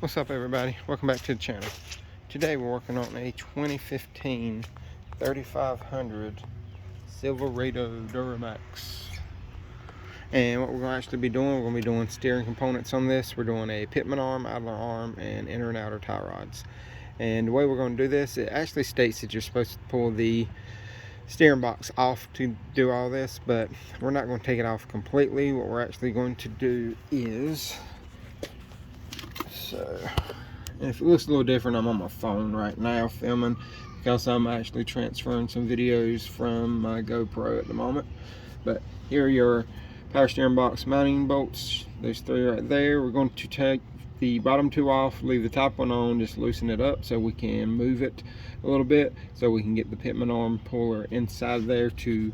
What's up, everybody? Welcome back to the channel. Today we're working on a 2015 3500 Silverado Duramax, and what we're going to actually be doing, we're going to be doing steering components on this. We're doing a pitman arm, idler arm, and inner and outer tie rods. And the way we're going to do this, it actually states that you're supposed to pull the steering box off to do all this, but we're not going to take it off completely. What we're actually going to do is, and if it looks a little different, I'm on my phone right now filming because I'm actually transferring some videos from my GoPro at the moment. But here are your power steering box mounting bolts, those three right there. We're going to take the bottom two off, leave the top one on, just loosen it up so we can move it a little bit so we can get the pitman arm puller inside there to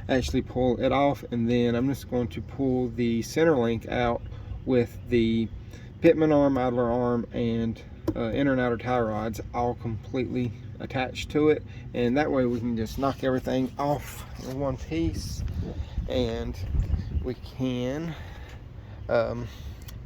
actually pull it off. And then I'm just going to pull the center link out with the pitman arm, idler arm, and inner and outer tie rods all completely attached to it, and that way we can just knock everything off in one piece, and we can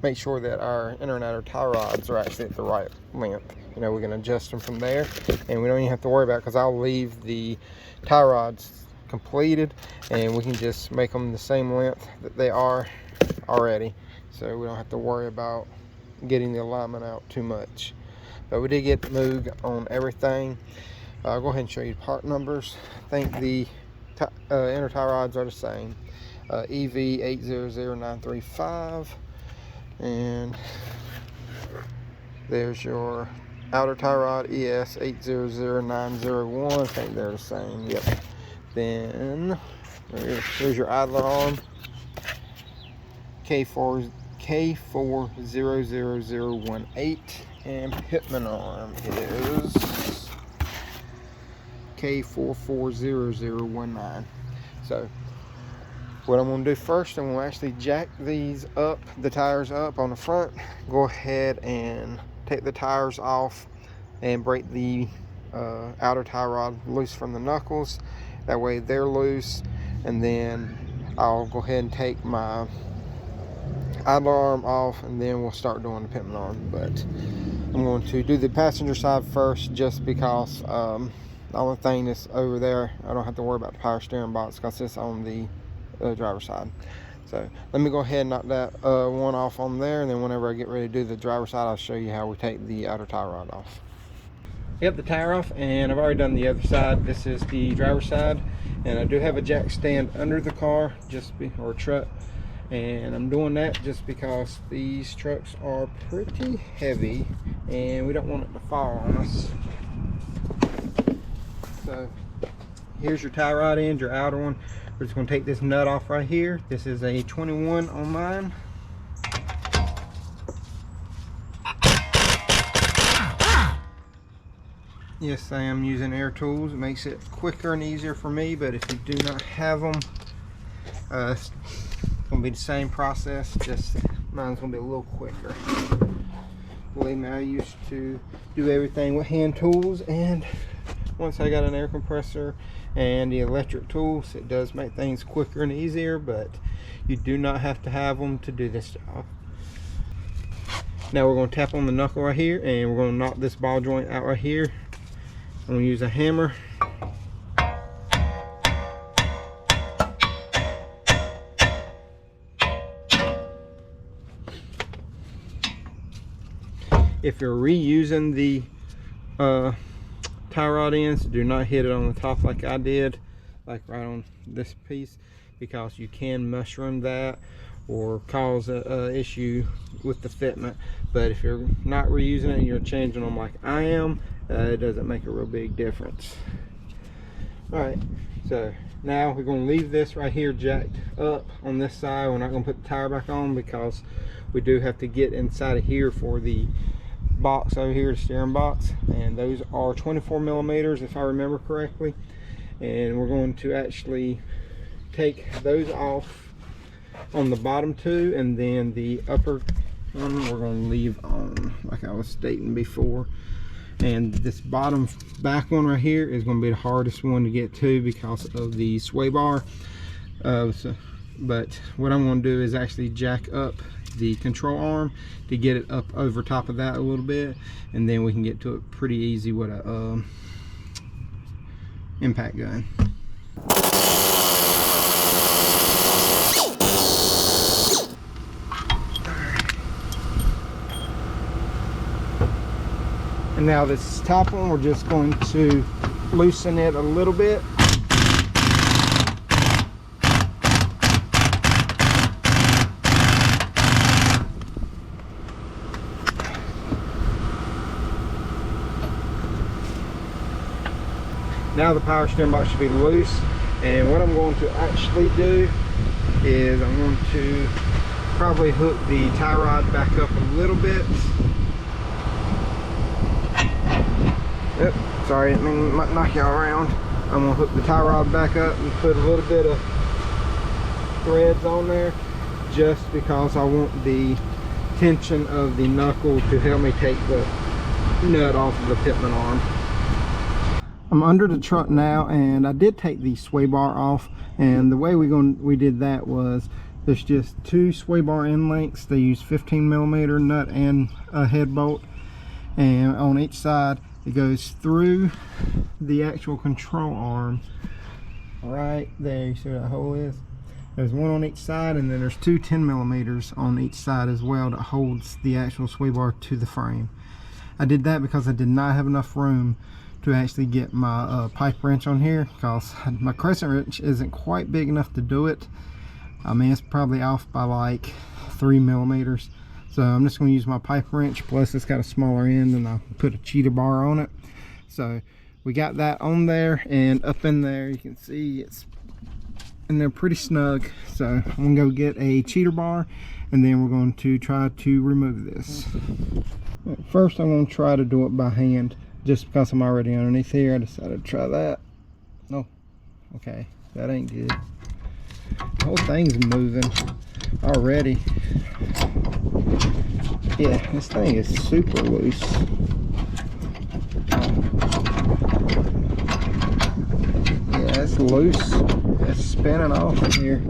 make sure that our inner and outer tie rods are actually at the right length. You know, we can adjust them from there, and we don't even have to worry about it because I'll leave the tie rods completed and we can just make them the same length that they are already, so we don't have to worry about getting the alignment out too much. But we did get the Moog on everything. I'll go ahead and show you part numbers. I think the inner tie rods are the same. EV800935, and there's your outer tie rod, ES800901. I think they're the same. Yep. Then there's your idler arm, K400018, and pitman arm is K440019. So what I'm going to do first, I'm going to actually jack these up, the tires up on the front, go ahead and take the tires off and break the outer tie rod loose from the knuckles. That way they're loose, and then I'll go ahead and take my idler arm off, and then we'll start doing the pitman arm. But I'm going to do the passenger side first, just because the only thing that's over there, I don't have to worry about the power steering box because it's on the driver's side. So let me go ahead and knock that one off on there, and then whenever I get ready to do the driver's side, I'll show you how we take the outer tie rod off. Yep, the tire off, and I've already done the other side. This is the driver's side, and I do have a jack stand under the car, or truck, and I'm doing that just because these trucks are pretty heavy and we don't want it to fall on us. So here's your tie rod end, your outer one. We're just going to take this nut off right here. This is a 21 on mine. Yes, I am using air tools. It makes it quicker and easier for me, but if you do not have them, it's going to be the same process, just mine's going to be a little quicker. Believe me, I used to do everything with hand tools, and once I got an air compressor and the electric tools, it does make things quicker and easier, but you do not have to have them to do this job. Now we're going to tap on the knuckle right here, and we're going to knock this ball joint out right here. I'm going to use a hammer. If you're reusing the tie rod ends, do not hit it on the top like I did, like right on this piece, because you can mushroom that or cause a issue with the fitment. But if you're not reusing it and you're changing them like I am, it doesn't make a real big difference. Alright, so now we're going to leave this right here jacked up on this side. We're not going to put the tire back on because we do have to get inside of here for the box over here, the steering box, and those are 24 millimeters if I remember correctly. And we're going to actually take those off on the bottom two, and then the upper one we're going to leave on like I was stating before. And this bottom back one right here is going to be the hardest one to get to because of the sway bar. So but what I'm going to do is actually jack up the control arm to get it up over top of that a little bit, and then we can get to it pretty easy with a impact gun. And now this top one, we're just going to loosen it a little bit. Now the power steering box should be loose, and what I'm going to actually do is I'm going to probably hook the tie rod back up a little bit. Yep, sorry, I didn't mean to knock y'all around. I'm gonna hook the tie rod back up and put a little bit of threads on there, just because I want the tension of the knuckle to help me take the nut off of the pitman arm. I'm under the truck now, and I did take the sway bar off, and the way we did that was there's just two sway bar end lengths. They use 15mm nut and a head bolt, and on each side it goes through the actual control arm right there. You see where that hole is? There's one on each side, and then there's two 10mm on each side as well that holds the actual sway bar to the frame. I did that because I did not have enough room to actually get my pipe wrench on here, because my crescent wrench isn't quite big enough to do it. I mean, it's probably off by like 3mm. So I'm just going to use my pipe wrench, plus it's got a smaller end, and I'll put a cheater bar on it. So we got that on there, and up in there you can see it's in there pretty snug. So I'm going to go get a cheater bar, and then we're going to try to remove this. First I'm going to try to do it by hand, just because I'm already underneath here. I decided to try that. Oh, okay, that ain't good. The whole thing's moving already. Yeah, this thing is super loose. Yeah, it's loose. It's spinning off in here.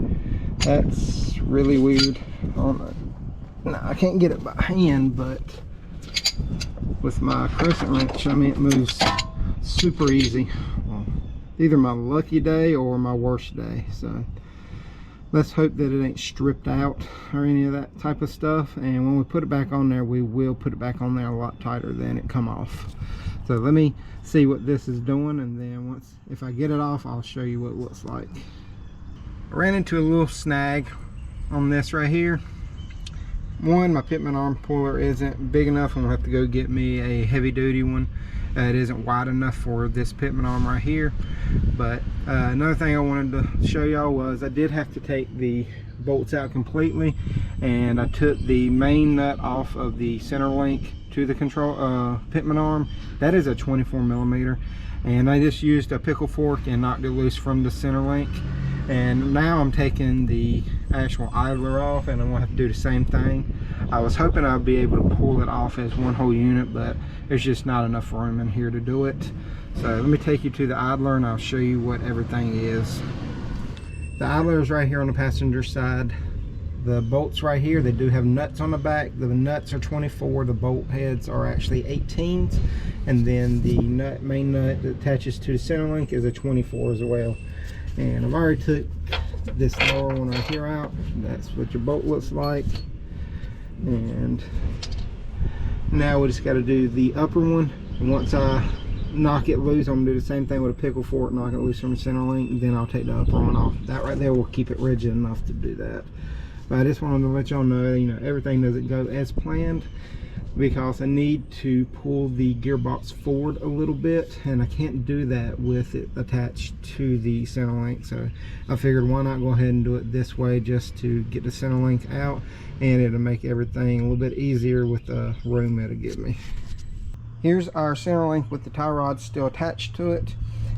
That's really weird. No, I can't get it by hand, but with my crescent wrench, I mean, it moves super easy. Well, either my lucky day or my worst day. So let's hope that it ain't stripped out or any of that type of stuff, and when we put it back on there, we will put it back on there a lot tighter than it come off. So let me see what this is doing, and then if I get it off, I'll show you what it looks like. I ran into a little snag on this right here. One, my pitman arm puller isn't big enough. I'm gonna have to go get me a heavy duty one. It isn't wide enough for this pitman arm right here. But another thing I wanted to show y'all was I did have to take the bolts out completely, and I took the main nut off of the center link to the control pitman arm. That is a 24mm, and I just used a pickle fork and knocked it loose from the center link. And now I'm taking the actual idler off, and I'm gonna have to do the same thing. I was hoping I'd be able to pull it off as one whole unit, but there's just not enough room in here to do it. So let me take you to the idler, and I'll show you what everything is. The idler is right here on the passenger side. The bolts right here, they do have nuts on the back. The nuts are 24, the bolt heads are actually 18s, and then the main nut that attaches to the center link is a 24 as well. And I've already took this lower one right here out. That's what your bolt looks like. And now we just got to do the upper one, and once I knock it loose, I'm gonna do the same thing with a pickle fork, knock it loose from the center link, and then I'll take the upper one off. That right there will keep it rigid enough to do that. But I just wanted to let y'all know, you know, everything doesn't go as planned, because I need to pull the gearbox forward a little bit, and I can't do that with it attached to the center link. So I figured, why not go ahead and do it this way, just to get the center link out, and it'll make everything a little bit easier with the room it'll give me. Here's our center link with the tie rod still attached to it,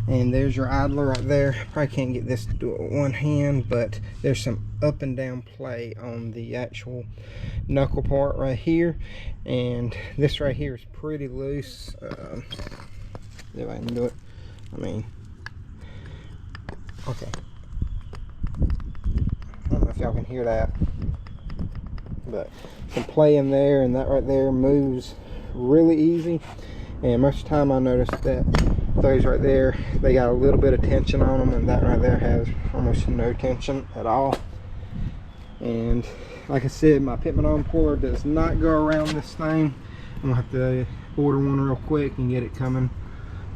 and there's your idler right there. Probably can't get this to do it with one hand, but there's some up and down play on the actual knuckle part right here, and this right here is pretty loose. If I can do it, I mean, okay, I if y'all can hear that. But some play in there, and that right there moves really easy. And most of the time I notice that those right there, they got a little bit of tension on them, and that right there has almost no tension at all. And like I said, my pitman arm puller does not go around this thing. I'm gonna have to order one real quick and get it coming.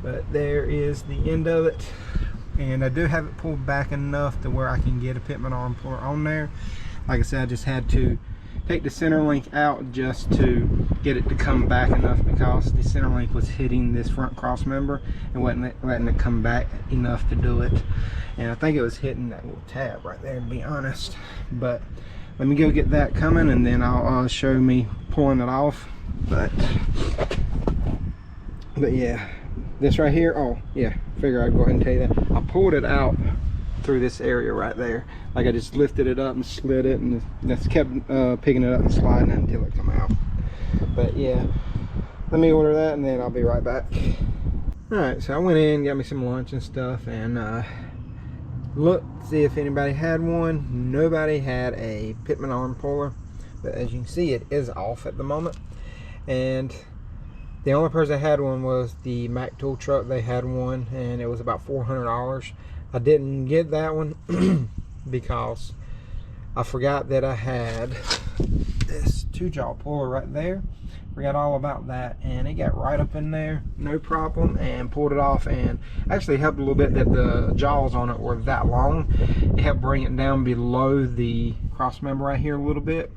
But there is the end of it, and I do have it pulled back enough to where I can get a pitman arm puller on there. Like I said, I just had to take the center link out just to get it to come back enough, because the center link was hitting this front cross member and wasn't letting it come back enough to do it. And I think it was hitting that little tab right there, to be honest. But let me go get that coming, and then I'll show me pulling it off. But yeah, this right here, oh yeah, figure I'd go ahead and tell you that I pulled it out through this area right there. Like I just lifted it up and slid it, and just kept picking it up and sliding it until it come out. But yeah, let me order that and then I'll be right back. All right, so I went in, got me some lunch and stuff, and looked, see if anybody had one. Nobody had a pitman arm puller, but as you can see, it is off at the moment. And the only person that had one was the Mac tool truck. They had one, and it was about $400. I didn't get that one because I forgot that I had this 2-jaw puller right there. Forgot all about that, and it got right up in there, no problem, and pulled it off. And actually helped a little bit that the jaws on it were that long. It helped bring it down below the cross member right here a little bit.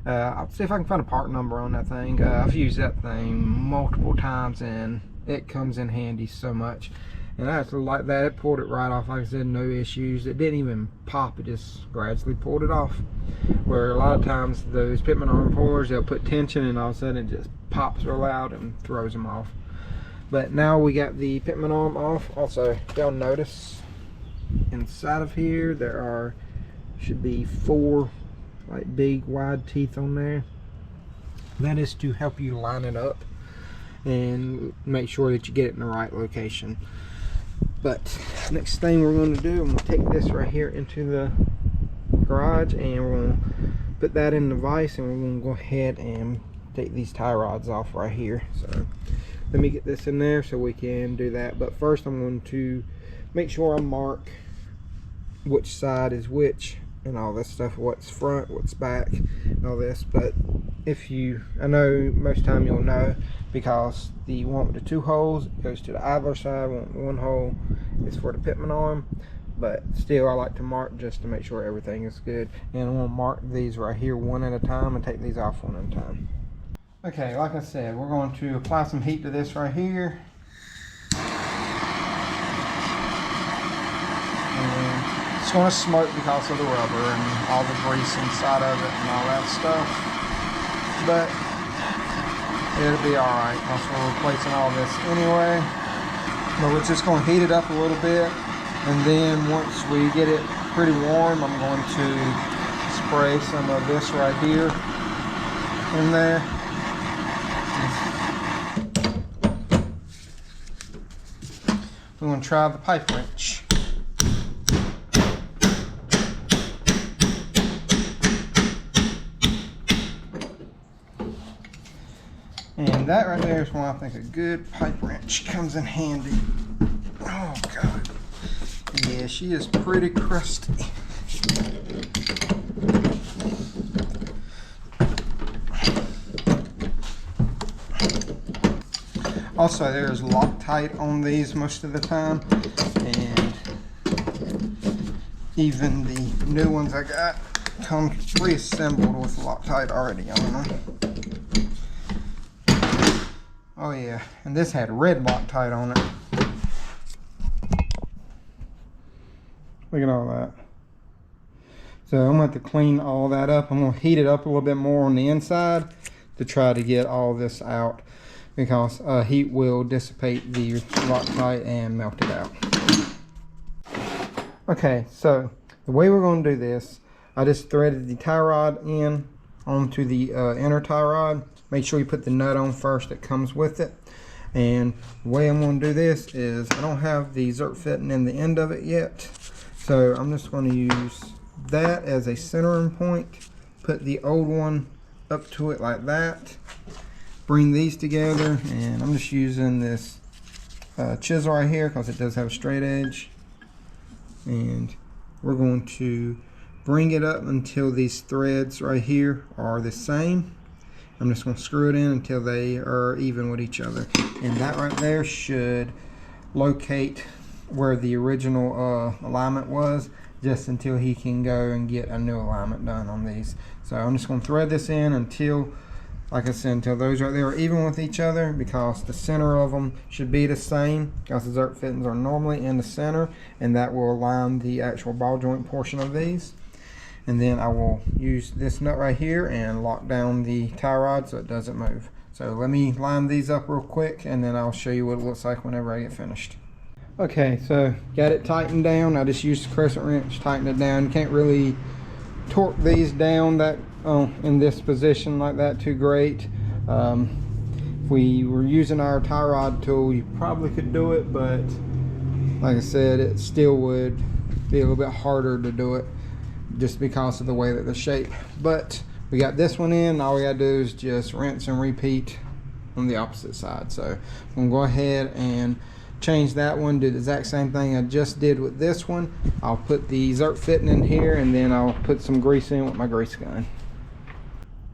I'll see if I can find a part number on that thing. I've used that thing multiple times, and it comes in handy so much. And I actually like that. It pulled it right off. Like I said, no issues. It didn't even pop. It just gradually pulled it off. Where a lot of times those pitman arm pullers, they'll put tension, and all of a sudden it just pops real loud and throws them off. But now we got the pitman arm off. Also, y'all notice inside of here there should be 4 like big wide teeth on there. That is to help you line it up and make sure that you get it in the right location. But next thing we're going to do, I'm going to take this right here into the garage, and we're going to put that in the vise, and we're going to go ahead and take these tie rods off right here. So let me get this in there so we can do that. But first I'm going to make sure I mark which side is which and all this stuff, what's front, what's back, and all this. But I know most of the time you'll know, because the one with the 2 holes goes to the idler side, one hole is for the pitman arm. But still, I like to mark just to make sure everything is good. And I'm going to mark these right here one at a time and take these off one at a time. Okay, like I said, we're going to apply some heat to this right here. And it's going to smoke because of the rubber and all the grease inside of it and all that stuff. But it'll be alright once we're replacing all this anyway. But we're just going to heat it up a little bit. And then once we get it pretty warm, I'm going to spray some of this right here in there. We're going to try the pipe wrench. And that right there is why I think a good pipe wrench comes in handy. Oh God. Yeah, she is pretty crusty. Also, there's Loctite on these most of the time, and even the new ones I got come pre-assembled with Loctite already on them. Oh yeah, and this had red Loctite on it. Look at all that. So I'm going to have to clean all that up. I'm going to heat it up a little bit more on the inside to try to get all this out, because heat will dissipate the Loctite and melt it out. Okay, so the way we're going to do this, I just threaded the tie rod in onto the inner tie rod. Make sure you put the nut on first that comes with it. And the way I'm going to do this is, I don't have the zerk fitting in the end of it yet. So I'm just going to use that as a centering point, put the old one up to it like that, bring these together, and I'm just using this chisel right here because it does have a straight edge, and we're going to bring it up until these threads right here are the same. I'm just going to screw it in until they are even with each other, and that right there should locate where the original alignment was, just until he can go and get a new alignment done on these. So I'm just going to thread this in until, like I said, until those right there are even with each other, because the center of them should be the same, because the zerk fittings are normally in the center, and that will align the actual ball joint portion of these. And then I will use this nut right here and lock down the tie rod so it doesn't move. So let me line these up real quick, and then I'll show you what it looks like whenever I get finished. Okay, so got it tightened down. I just used the crescent wrench, tighten it down. You can't really torque these down that in this position like that too great. If we were using our tie rod tool, you probably could do it, but like I said, it still would be a little bit harder to do it just because of the way that the shape. But we got this one in, all we gotta do is just rinse and repeat on the opposite side. So I'm gonna go ahead and change that one, do the exact same thing I just did with this one. I'll put the zerk fitting in here, and then I'll put some grease in with my grease gun.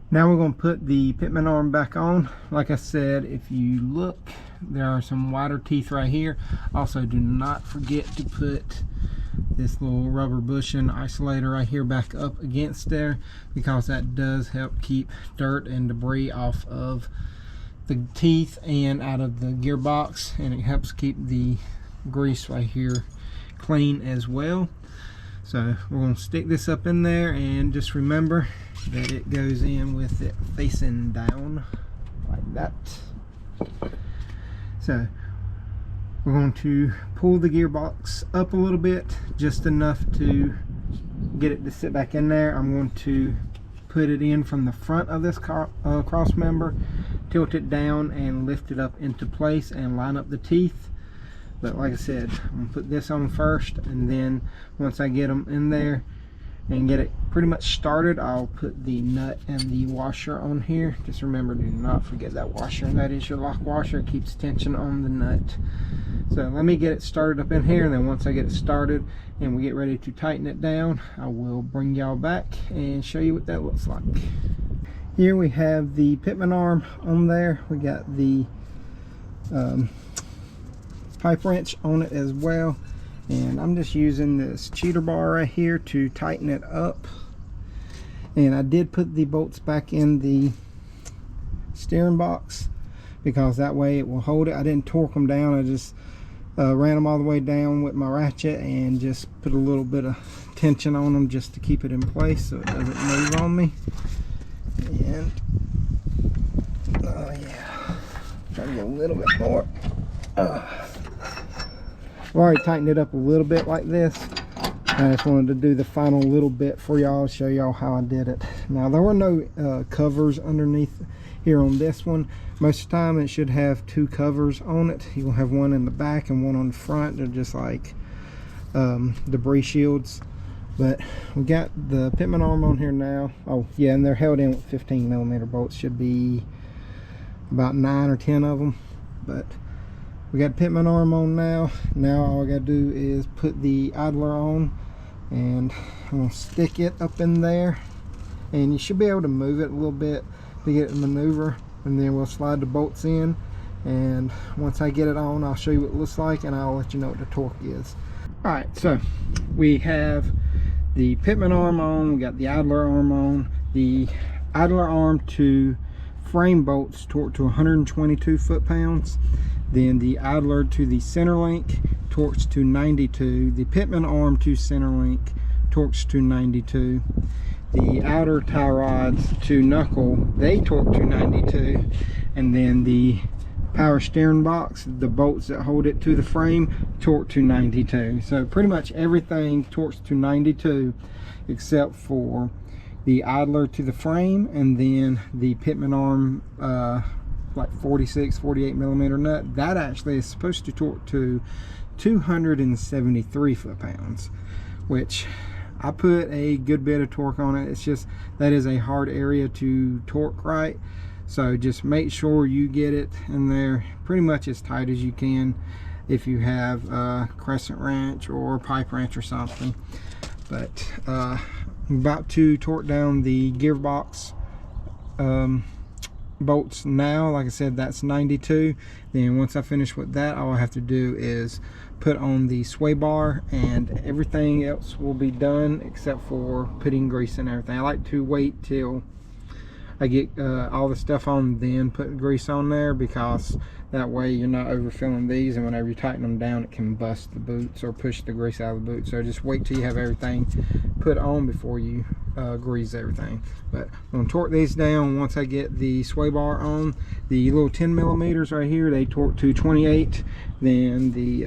Now we're going to put the pitman arm back on. Like I said, if you look, there are some wider teeth right here. Also, do not forget to put this little rubber bushing isolator right here back up against there, because that does help keep dirt and debris off of the teeth and out of the gearbox, and it helps keep the grease right here clean as well. So we're going to stick this up in there, and just remember that it goes in with it facing down like that. So we're going to pull the gearbox up a little bit, just enough to get it to sit back in there. I'm going to put it in from the front of this cross member, tilt it down and lift it up into place and line up the teeth. But like I said, I'm going to put this on first, and then once I get them in there and get it pretty much started, I'll put the nut and the washer on here. Just remember, do not forget that washer, and that is your lock washer. It keeps tension on the nut. So let me get it started up in here, and then once I get it started and we get ready to tighten it down, I will bring y'all back and show you what that looks like. Here we have the pitman arm on there. We got the pipe wrench on it as well, and I'm just using this cheater bar right here to tighten it up. And I did put the bolts back in the steering box because that way it will hold it. I didn't torque them down, I just ran them all the way down with my ratchet and just put a little bit of tension on them just to keep it in place so it doesn't move on me. And yeah, try to get a little bit more. I've already tightened it up a little bit like this. I just wanted to do the final little bit for y'all, show y'all how I did it. Now there were no covers underneath here on this one. Most of the time it should have two covers on it. You'll have one in the back and one on the front. They're just like debris shields. But we got the pitman arm on here now. Oh yeah, and they're held in with 15mm bolts. Should be about 9 or 10 of them. But we got pitman arm on now. Now all I gotta do is put the idler on, and I'm gonna stick it up in there, and you should be able to move it a little bit to get it to maneuver, and then we'll slide the bolts in, and once I get it on, I'll show you what it looks like, and I'll let you know what the torque is. All right, so we have the pitman arm on, we got the idler arm on. The idler arm to frame bolts torqued to 122 foot-pounds. Then the idler to the center link torques to 92. The pitman arm to center link torques to 92. The outer tie rods to knuckle, they torque to 92. And then the power steering box, the bolts that hold it to the frame, torque to 92. So pretty much everything torques to 92 except for the idler to the frame, and then the pitman arm like 48mm nut, that actually is supposed to torque to 273 foot-pounds, which I put a good bit of torque on it. It's just that is a hard area to torque right, so just make sure you get it in there pretty much as tight as you can if you have a crescent wrench or pipe wrench or something. But I'm about to torque down the gearbox bolts now. Like I said, that's 92. Then once I finish with that, all I have to do is put on the sway bar, and everything else will be done except for putting grease and everything. I like to wait till I get all the stuff on, then put grease on there, because that way you're not overfilling these, and whenever you tighten them down it can bust the boots or push the grease out of the boot. So just wait till you have everything put on before you grease everything. But I'm gonna torque these down once I get the sway bar on. The little 10 millimeters right here, they torque to 28. Then the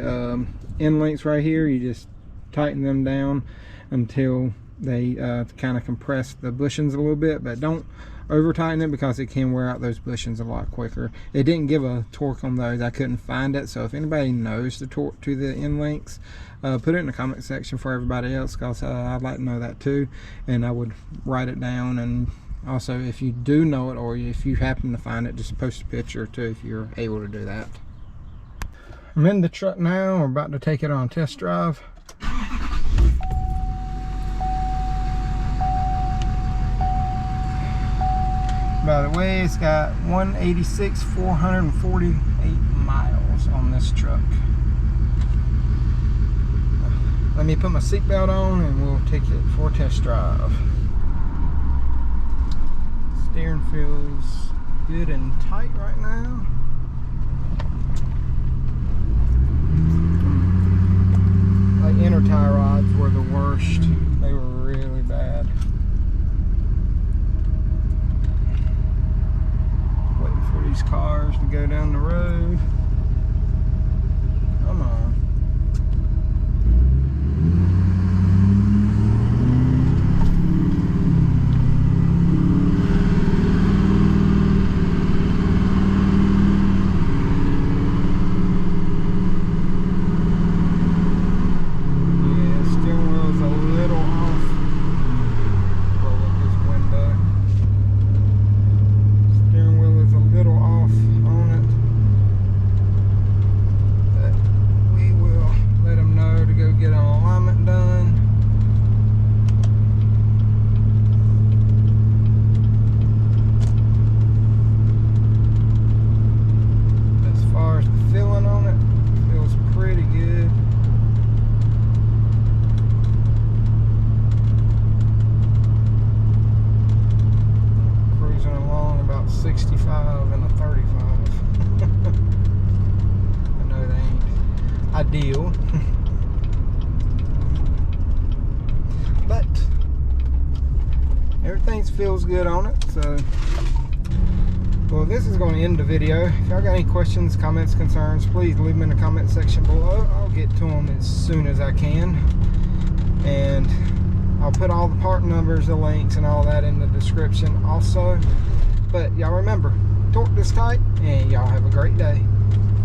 end links right here, you just tighten them down until they kind of compress the bushings a little bit, but don't over tighten it because it can wear out those bushings a lot quicker. It didn't give a torque on those, I couldn't find it, so if anybody knows the torque to the end links, put it in the comment section for everybody else, because I'd like to know that too, and I would write it down. And also, if you do know it, or if you happen to find it, just post a picture too if you're able to do that. I'm in the truck now. We're about to take it on a test drive. By the way, it's got 186,448 miles on this truck. Let me put my seatbelt on and we'll take it for a test drive. Steering feels good and tight right now. Like inner tie rods were the worst. They were really bad. Waiting for these cars to go down the road. Come on. Ideal, but everything feels good on it. So, well, this is going to end the video. If y'all got any questions, comments, concerns, please leave them in the comment section below. I'll get to them as soon as I can, and I'll put all the part numbers, the links, and all that in the description also. But y'all remember, torque this tight, and y'all have a great day.